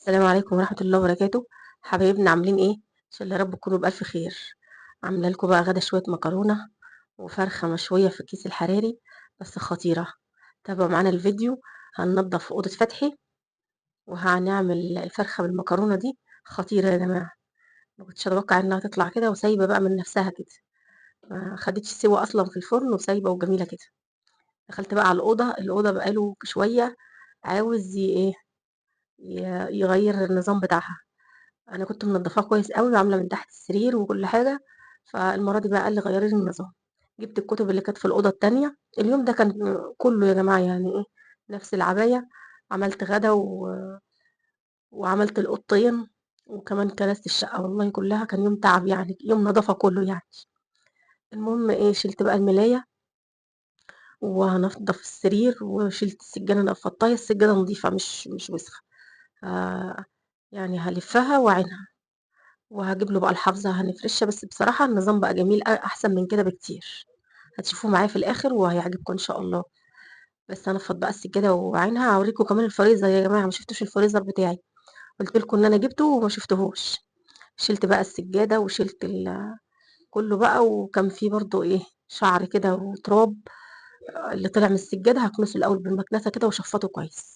السلام عليكم ورحمة الله وبركاته. حبايبنا عاملين ايه؟ ان شاء الله يا رب تكونوا بألف خير. عاملة لكم بقى غدا شوية مكرونة وفرخة مشوية في الكيس الحراري، بس خطيرة. تابعوا معانا الفيديو. هننضف أوضة فتحي وهنعمل الفرخة بالمكرونة دي. خطيرة يا جماعة، ما كنتش اتوقع انها تطلع كده وسايبة بقى من نفسها كده. ما خدتش سوا اصلا في الفرن وسايبة وجميلة كده. دخلت بقى على الأوضة بقاله شوية عاوز ايه، يغير النظام بتاعها. أنا كنت منضفاه كويس أوي وعاملة من تحت السرير وكل حاجة، فالمرة دي بقى قال لي غيّري لي النظام. جِبت الكتب اللي كانت في الأوضة التانية. اليوم ده كان كلّه يا جماعة يعني إيه، نفس العباية. عملت غدا وعملت الأوضتين، وكمان كنست الشقة والله كلّها. كان يوم تعب يعني، يوم نضافة كلّه يعني. المهم إيه، شِلت بقى الملاية وهانضّف السرير وشِلت السجادة نفّضتها، هي السجادة نضيفة مش وسخة. ف يعني هالِفّها وأعينها. وهاجيب له بقى الحافظة هنفرشها، بس بصراحة النظام بقى جميل أحسن من كده بكتير. هتشوفوه معايا في الآخر وهيعجبكم إن شاء الله. بس هانفّض بقى السجادة وأعينها. هاوريكم كمان الفريزر يا جماعة، ما شفتوش الفريزر بتاعي. قُلت لكم إن أنا جِبته وما شفتوهوش. شِلت بقى السجادة وشِلت كُلّه بقى، وكان في برضه إيه، شعر كده وتراب اللي طلع من السجادة. هاكنسه الأول بالمكنسة كده واشفّطه كويس.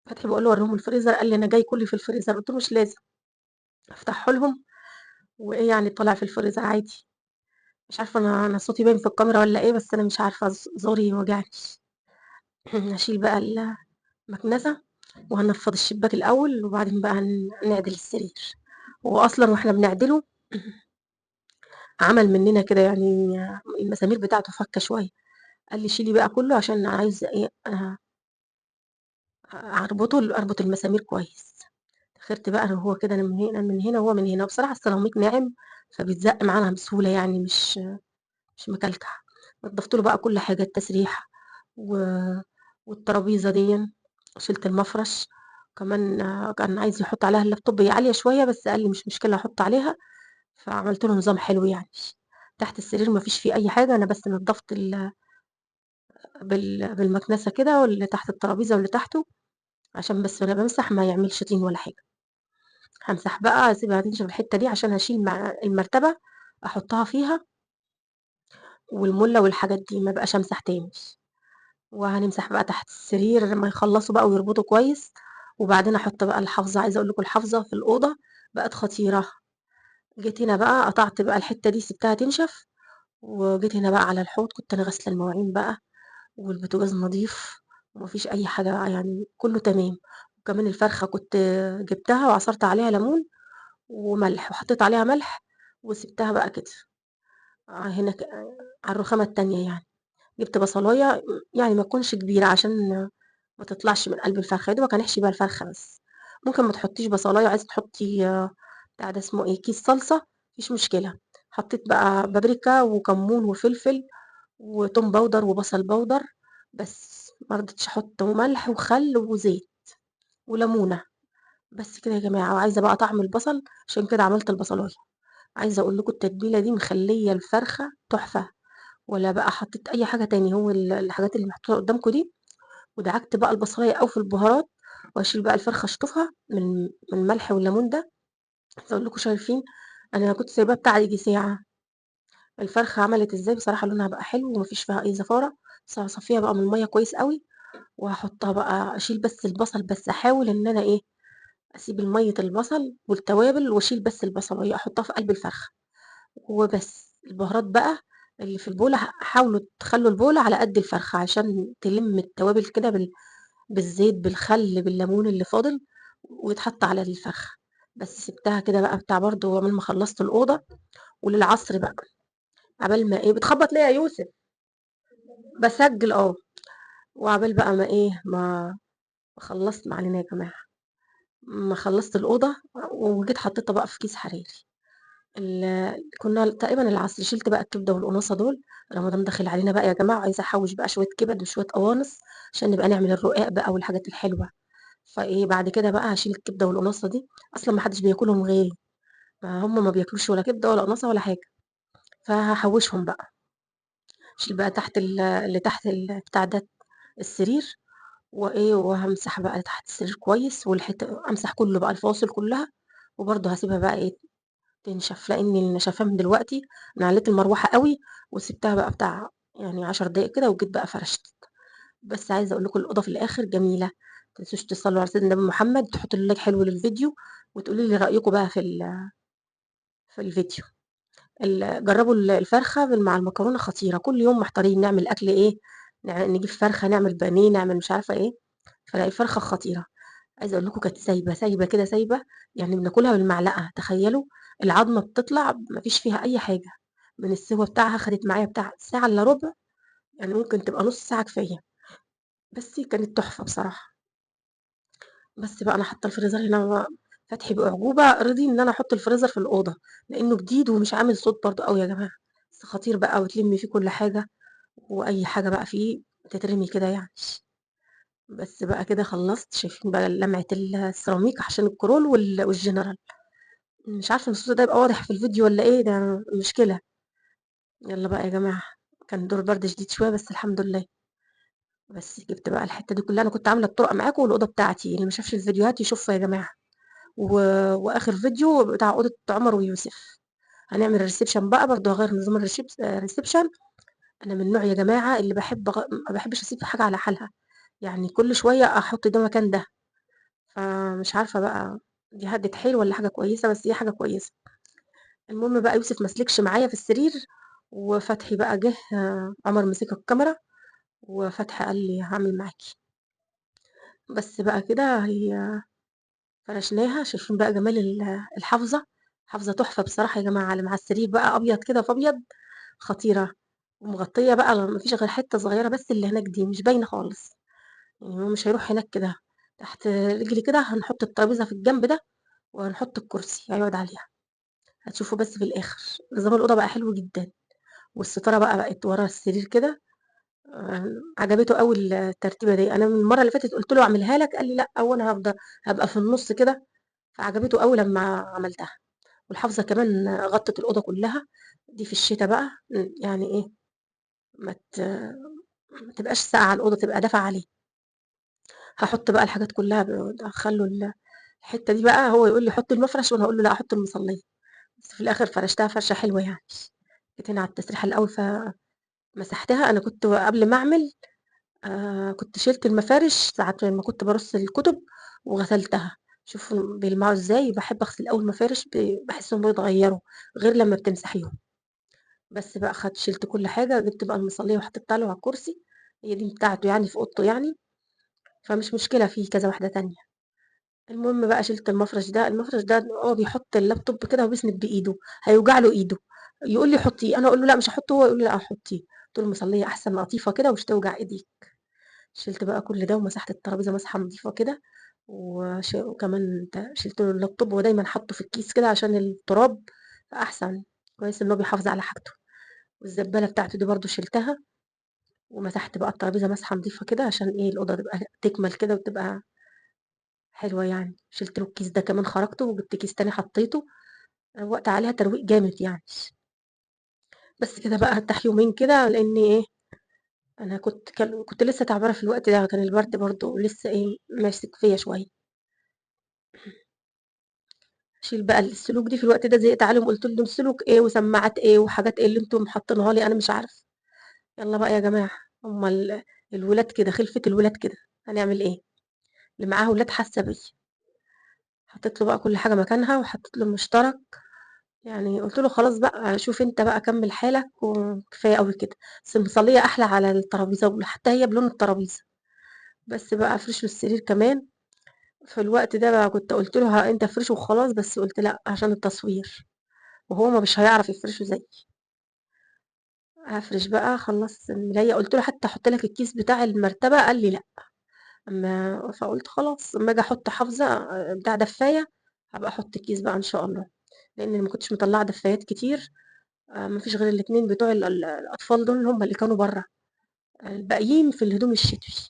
فتحي باقول له: "ورّيهم الفريزر." قال لي: "أنا جاي كُلّي في الفريزر." قُلت له: "مش لازم." أفتحه لهم وإيه يعني طالع في الفريزر عادي. مش عارفة أنا صوتي باين في الكاميرا والّا إيه، بس أنا مش عارفة زوري واجعني. هاشيل بقى المكنسة وهانفّض الشباك الأول، وبعدين بقى نعدل السرير. هو أصلًا وإحنا بنعدله عمل مننا كده يعني، المسامير بتاعته فكّة شوية. قال لي: "شيلي بقى كلّه عشان عايزة إيه، أربط المسامير كويس." دخلت بقى أنا وهو كده، أنا من هنا وهو من هنا. وبصراحة السيراميك ناعم فبيتزق معانا بسهولة يعني، مش مكلكع. نضّفت له بقى كل حاجة، التسريحة و والترابيزة ديًّا. شِلت المفرش. كمان كان عايز يحُط عليها اللابتوب، هي عالية شوية بس قال لي: "مش مشكلة أحُط عليها." فعملت له نظام حلو يعني. تحت السرير ما فيش فيه أي حاجة، أنا بس نضّفت بالمكنسة كده واللي تحت الترابيزة واللي تحته، عشان بس وأنا بامسح ما يعملش طين ولا حاجة. هامسح بقى أسيبها تنشف الحتّة دي عشان هاشيل المرتبة أحُطّها فيها، والمُلّة والحاجات دي ما ابقاش أمسح تاني. وهنمسح بقى تحت السرير لمّا يخلّصوا بقى ويربطوا كويس، وبعدين أحُط بقى الحافظة. عايزة أقول لكم الحافظة في الأوضة بقت خطيرة. جيت هنا بقى قطعت بقى الحتّة دي سِبتها تنشف، وجيت هنا بقى على الحوض. كنت أنا غاسلة المواعين بقى والبوتاجاز نضيف وما فيش أي حاجة يعني، كُلّه تمام. وكمان الفرخة كنت جِبتها وعصرت عليها ليمون وملح وحطيت عليها ملح وسِبتها بقى كده. هنا على الرخامة التانية يعني. جِبت بصلاية يعني ما تكونش كبيرة عشان ما تطلعش من قلب الفرخة، يا دوبك هنحشي بيها الفرخة بس. ممكن ما تحطّيش بصلاية وعايزة تحطّي بتاع ده اسمه إيه، كيس صلصة، ما فيش مشكلة. حطّيت بقى بابريكا وكمون وفلفل وتوم باودر وبصل باودر بس، ما رضيتش أحط وملح وخل وزيت وليمونة. بس كده يا جماعة. وعايزة بقى طعم البصل عشان كده عملت البصلاية. عايزة أقول لكم التتبيلة دي مخلية الفرخة تحفة، ولا بقى حطيت أي حاجة تاني، هو الحاجات اللي محطوطة قدامكم دي. ودعكت بقى البصلاية أوي في البهارات، وأشيل بقى الفرخة أشطفها من الملح والليمون ده. عايزة أقول لكم شايفين، أنا كنت سايباها بتاع ييجي ساعة. الفرخة عملت إزاي بصراحة، لونها بقى حلو وما فيش فيها أي زفارة. بس هاصفيها بقى من المَيّة كويس أوي، وهاحطها بقى أشيل بس البصل بس. أحاول إن أنا إيه، أسيب المَيّة البصل والتوابل وأشيل بس البصلاية أحطها في قلب الفرخة وبس. البهارات بقى اللي في البولة حاولوا تخلّوا البولة على قد الفرخة عشان تلِم التوابل كده بالزيت، بالخل، بالليمون اللي فاضل ويتحط على الفرخة. بس سِبتها كده بقى بتاع برضه عقبال ما خلّصت الأوضة وللعصر بقى. عقبال ما إيه، بتخبّط ليه يا يوسف؟ باسجّل آه. وعقبال بقى ما إيه، ما خلّصت ما علينا يا جماعة. أمّا خلّصت الأوضة وجيت حطيتها بقى في كيس حراري. كنا تقريبًا العصر. شِلت بقى الكبدة والقُناصة دول. رمضان داخل علينا بقى يا جماعة، وعايزة أحوّش بقى شوية كبد وشوية قوانص عشان نبقى نعمل الرقاق بقى والحاجات الحلوة. فإيه، بعد كده بقى هاشيل الكبدة والقُناصة دي. أصلًا ما حدش بياكلهم غيري، فهُم ما بياكلوش ولا كبدة ولا قُناصة ولا حاجة، فهاحوّشهم بقى. أشيل بقى تحت اللي تحت بتاع ده السرير، وإيه وهامسح بقى تحت السرير كويس، أمسح كله بقى الفواصل كلها، وبرضه هاسيبها بقى إيه تنشف، لإن النشفان من دلوقتي أنا علّيت المروحة أوي، وسِبتها بقى بتاع يعني 10 دقايق كده، وجيت بقى فرشت. بس عايزة أقول لكم الأوضة في الآخر جميلة، ما تنسوش تصلّوا على سيدنا النبي محمد، تحطّوا له لايك حلو للفيديو، وتقولوا لي رأيكم بقى في الفيديو. جرّبوا الفرخة مع المكرونة خطيرة، كل يوم محتارين نعمل أكل إيه، نجيب فرخة، نعمل بانيه، نعمل مش عارفة إيه، فلأ الفرخة خطيرة. عايزة أقول لكم كانت سايبة، سايبة كده سايبة، يعني بناكلها بالمعلقة، تخيّلوا! العضمة بتطلع ما فيش فيها أي حاجة، من السِوَى بتاعها خدت معايا بتاع ساعة إلا ربع، يعني ممكن تبقى نُص ساعة كفاية، بس كانت تحفة بصراحة. بس بقى أنا حاطة الفريزر هنا فتحي بأعجوبة رضي إن أنا أحط الفريزر في الأوضة، لإنه جديد ومش عامل صوت برضه أوي يا جماعة، بس خطير بقى وتلمي فيه كل حاجة، وأي حاجة بقى فيه تترمي كده يعني. بس بقى كده خلّصت، شايفين بقى لمعة السيراميك عشان الكرول والجنرال. مش عارفة الصوت ده هيبقى واضح في الفيديو والّا إيه، ده مشكلة. يالّا بقى يا جماعة، كان دور برد شديد شوية بس الحمد لله. بس جِبت بقى الحتّة دي كلّها، أنا كنت عاملة الطرقة معاكم والأوضة بتاعتي، اللي ما شافش الفيديوهات يشوفها يا جماعة. و وآخر فيديو بتاع أوضة عمر ويوسف. هنعمل reception بقى برضه هاغيّر نظام reception. أنا من النوع يا جماعة اللي ما باحبش أسيب حاجة على حالها، يعني كل شوية أحط ده مكان ده، فمش عارفة بقى دي هَدِّة حيل والّا حاجة كويسة، بس هي حاجة كويسة. المهم بقى يوسف ما سلكش معايا في السرير، وفتحي بقى جه عمر مسك الكاميرا، وفتحي قال لي هاعمل معاكِ. بس بقى كده هي فرشناها، شايفين بقى جمال الحافظة، حافظة تحفة بصراحة يا جماعة، على مع السرير بقى أبيض كده في أبيض، خطيرة. ومغطية بقى ما فيش غير حتة صغيرة بس اللي هناك دي مش باينة خالص، يعني هو مش هيروح هناك كده. تحت رجلي كده هنحط الترابيزة في الجنب ده، وهنحط الكرسي هيقعد عليها، هتشوفوا بس في الآخر. نظام الأوضة بقى حلو جدًا، والستارة بقى بقت ورا السرير كده، عجبته أوي الترتيبة دي. أنا من المرة اللي فاتت قُلت له أعملها لك، قال لي: "لأ، هو أنا هابقى في النُص كده." فعجبته أوي لمّا عملتها. والحافظة كمان غطِّت الأوضة كلّها، دي في الشتا بقى يعني إيه، ما ت ما تبقاش ساقعة الأوضة، تبقى دافية عليه. هاحُط بقى الحاجات كلّها أدخّل له الحتّة دي بقى، هو يقول لي حُطّي المفرش وأنا أقول له لأ أحُط المصلية، بس في الآخر فرشتها فرشة حلوة يعني. جيت هنا على التسريحة الأول فمسحتها، أنا كنت قبل ما أعمل كنت شِلت المفارش ساعة لمّا كنت بارُص الكُتب وغسلتها. شوفوا بيلمعوا إزاي، باحب أغسل أوي المفارش باحسّهم بيتغيّروا غير لمّا بتمسحيهم. بس بقى شِلت كل حاجة، جِبت بقى المصلية وحطيتها له على الكرسي، هي دي بتاعته يعني في أوضته يعني، فمش مشكلة في كذا واحدة تانية. المهم بقى شِلت المفرش ده هو بيحط اللابتوب كده وبيسند بإيده، هيوجع له إيده، يقول لي حطّيه، أنا أقول له لأ مش هاحطه، هو يقول لي لأ حطّيه. قُلت له المصلية أحسن لطيفة كده ومش توجع إيديك. شِلت بقى كل ده ومسحت الترابيزة مسحة نضيفة كده، وكمان شِلت له اللابتوب، هو دايمًا حاطّه في الكيس كده عشان التراب، فأحسن، كويس إن هو بيحافظ على حاجته. والزبالة بتاعته دي برضه شِلتها، ومسحت بقى الترابيزة مسحة نضيفة كده عشان إيه الأوضة تبقى تكمل كده وتبقى حلوة يعني. شِلت له الكيس ده كمان خرجته وجبت كيس تاني حطيته، روّقت عليها ترويق جامد يعني. بس كده بقى هارتاح يومين كده لإن إيه، أنا كنت لسه تعبانة في الوقت ده، كان البرد برضه لسه إيه ماسك فيّا شوية. أشيل بقى السلوك دي في الوقت ده زهقت عليهم، قُلت لهم سلوك إيه وسماعات إيه وحاجات إيه اللي أنتم حاطينها لي أنا مش عارفة. يالّا بقى يا جماعة، هُم الولاد كده، خلفة الولاد كده، هنعمل إيه؟ اللي معاه ولاد حاسة بيّا. حطيت له بقى كل حاجة مكانها، وحطيت له المشترك، يعني قُلت له: "خلاص بقى شوف أنت بقى كمّل حالك وكفاية أوي كده." بس المصلية أحلى على الترابيزة حتى هي بلون الترابيزة. بس بقى أفرش له السرير كمان، في الوقت ده بقى كنت قُلت له أنت افرشه وخلاص، بس قُلت لأ عشان التصوير، وهو مش هيعرف يفرشه زيي. هافرش بقى خلّصت الملاية، قُلت له: "حتى أحط لك الكيس بتاع المرتبة." قال لي: "لأ." فقُلت خلاص أمّا آجي أحط حافظة بتاع دفاية، هابقى أحط كيس بقى إن شاء الله، لإني ما كنتش مطلّعة دفايات كتير، ما فيش غير الاتنين بتوع الأطفال دول هم اللي كانوا برّه، الباقيين في الهدوم الشتوي.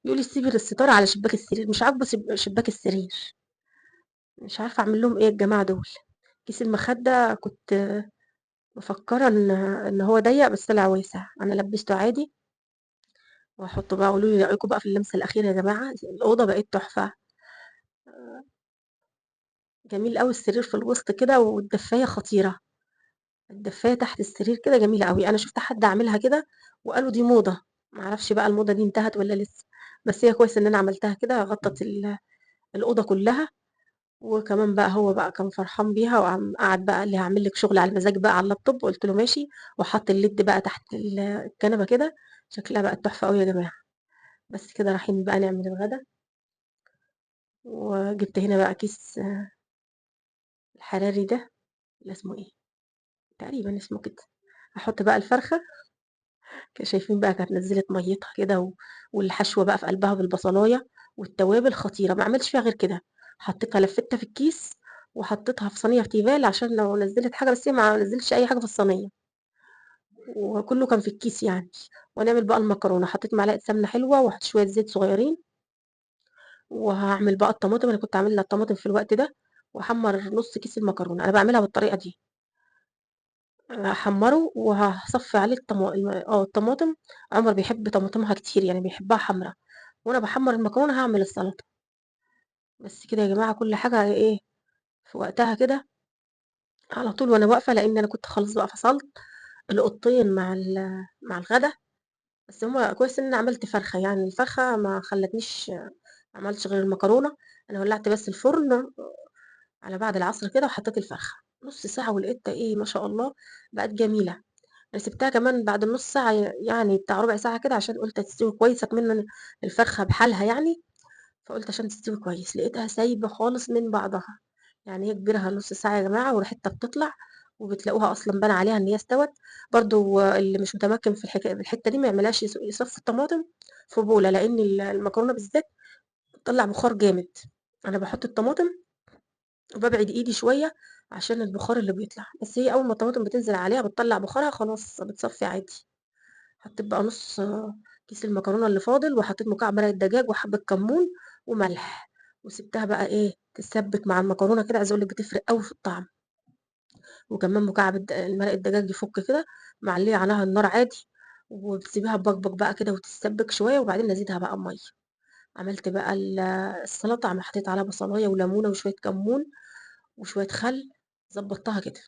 يقول لي: "سيبي الستارة على شباك السرير." مش عاجبه شباك السرير، مش عارفة أعمل لهم إيه الجماعة دول. كيس المخدة كنت مفكّرة إن هو ضيّق بس طلع واسع، أنا لبّسته عادي واحط بقى، قولوا لي رايكم بقى في اللمسه الاخيره يا جماعه. الاوضه بقت تحفه. جميل قوي السرير في الوسط كده، والدفايه خطيره. الدفايه تحت السرير كده جميله قوي. انا شفت حد عاملها كده وقالوا دي موضه. معرفش بقى الموضه دي انتهت ولا لسه. بس هي كويس ان انا عملتها كده، غطت الاوضه كلها. وكمان بقى هو بقى كان فرحان بيها، وقام قعد بقى قال لي هعمل لك شغل على المزاج بقى على اللابتوب. قلت له ماشي. وحط الليد بقى تحت الكنبه كده. شكلها بقت تحفه قوي يا جماعه. بس كده رايحين بقى نعمل الغدا. وجبت هنا بقى كيس الحراري ده، اللي اسمه ايه، تقريبا اسمه كده. هحط بقى الفرخه. شايفين بقى كانت نزلت ميتها كده والحشوه بقى في قلبها بالبصلايه والتوابل خطيره. ما عملتش فيها غير كده. حطيتها لفتها في الكيس، وحطيتها في صينيه في تيفال عشان لو نزلت حاجه. بس هي ما نزلتش اي حاجه في الصينيه، وكله كان في الكيس يعني. ونعمل بقى المكرونه. حطيت معلقه سمنه حلوه وحط شويه زيت صغيرين. وهعمل بقى الطماطم. انا كنت عامله الطماطم في الوقت ده. واحمر نص كيس المكرونه. انا بعملها بالطريقه دي. احمره وهصفي عليه الطماطم. عمر بيحب طماطمها كتير، يعني بيحبها حمرا. وانا بحمر المكرونه هعمل السلطه. بس كده يا جماعه، كل حاجه ايه في وقتها كده. على طول وانا واقفه، لان انا كنت خلاص بقى فصلت القطين مع الغدا. بس هما كويس ان انا عملت فرخه. يعني الفرخه ما خلتنيش ما عملتش غير المكرونه. انا ولعت بس الفرن على بعد العصر كده، وحطيت الفرخه نص ساعه، ولقيتها ايه ما شاء الله، بقت جميله. انا سبتها كمان بعد النص ساعه، يعني بتاع ربع ساعه كده، عشان قلت تستوي كويس من الفرخه بحالها يعني. فقلت عشان تستوي كويس، لقيتها سايبه خالص من بعضها. يعني هي كبيرها نص ساعه يا جماعه، وريحتها بتطلع. وبتلاقوها اصلا بان عليها ان هي استوت. برضو اللي مش متمكن في الحته دي ما يعملهاش، يصفي الطماطم في بوله، لان المكرونه بالذات بتطلع بخار جامد. انا بحط الطماطم وبابعد ايدي شويه عشان البخار اللي بيطلع. بس هي اول ما الطماطم بتنزل عليها بتطلع بخارها، خلاص بتصفي عادي. حطيت بقى نص كيس المكرونه اللي فاضل، وحطيت مكعب مرقه دجاج وحبه كمون وملح. وسبتها بقى ايه تتسبك مع المكرونه كده. عايزه اقول لك بتفرق قوي في الطعم. وكمان مكعب مرقه الدجاج يفك كده. معليه عليها النار عادي. وبتسيبيها تبقبق بقى كده وتتسبك شويه، وبعدين نزيدها بقى ميه. عملت بقى السلطه. حطيت عليها بصلايه وليمونه وشويه كمون وشويه خل. ظبطتها كده.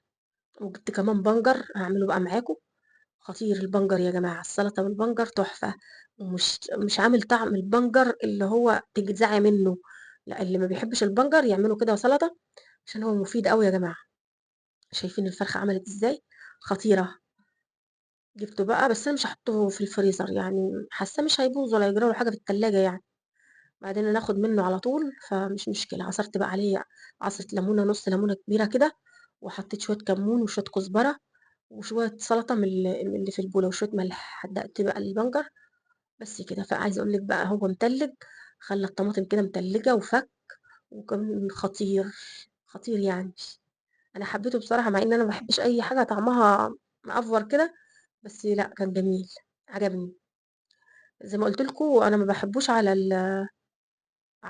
وجبت كمان بنجر هعمله بقى معاكم. خطير البنجر يا جماعة. السلطة بالبنجر تحفة. ومش مش عامل طعم البنجر اللي هو تجزعي منه. لا، اللي ما بيحبش البنجر يعمله كده سلطة. عشان هو مفيد قوي يا جماعة. شايفين الفرخة عملت ازاي؟ خطيرة. جبته بقى، بس انا مش هحطه في الفريزر، يعني حاسه مش هيبوظ ولا يجرى له حاجة في التلاجة يعني. بعدين انا اخد منه على طول، فمش مشكلة. عصرت بقى عليه عصرة ليمونة، نص ليمونة كبيرة كده. وحطيت شوية كمون وشوية كزبرة وشوية سلطة من اللي في البولة، وشوية ملح. حدقت بقى البنجر. بس كده. فعايزه اقول لك بقى هو متلج. خلى الطماطم كده متلجه وفك. وكان خطير. خطير يعني. انا حبيته بصراحه، مع ان انا ما بحبش اي حاجه طعمها مقفر كده. بس لا، كان جميل. عجبني. زي ما قلت لكم انا ما بحبوش على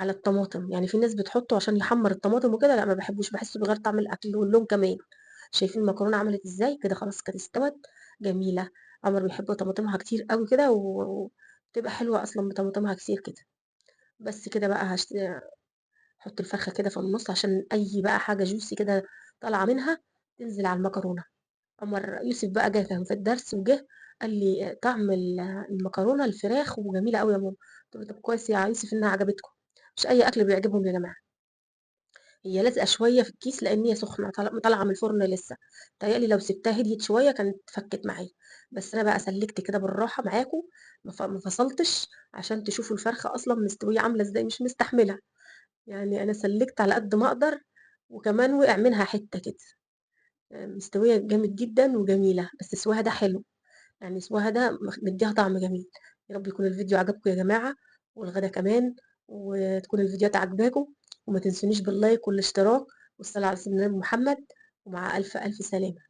الطماطم. يعني في ناس بتحطه عشان يحمر الطماطم وكده. لا، ما بحبوش. بحسه بيغير طعم الاكل واللون كمان. شايفين المكرونه عملت ازاي كده؟ خلاص كانت استوت. جميله. عمر بيحب طماطمها كتير قوي كده، وتبقى حلوه اصلا بطماطمها كتير كده. بس كده بقى احط الفرخه كده في النص، عشان اي بقى حاجه جوسي كده طالعه منها تنزل على المكرونه. عمر يوسف بقى جه كان في الدرس وجه. قال لي طعم المكرونه الفراخ وجميله قوي يا ماما. قلت له طب كويس يا يوسف انها عجبتكم. مش اي اكل بيعجبهم يا جماعه. هي لازقه شويه في الكيس لان هي سخنه، طالعه من الفرن لسه. تهيألي لو سبتها هديت شويه كانت فكت معايا. بس انا بقى سلكت كده بالراحه معاكم. ما فصلتش. عشان تشوفوا الفرخه اصلا مستويه عامله ازاي، مش مستحمله. يعني أنا سلّكت على قد ما أقدر. وكمان وقع منها حتّة كده. مستوية جامد جدًا وجميلة. بس سواها ده حلو. يعني سواها ده مدّيها طعم جميل. يا رب يكون الفيديو عجبكم يا جماعة، والغدا كمان. وتكون الفيديوهات عاجباكم. وما تنسونيش باللايك والاشتراك والصلاة على سيدنا محمد. ومع ألف ألف سلامة.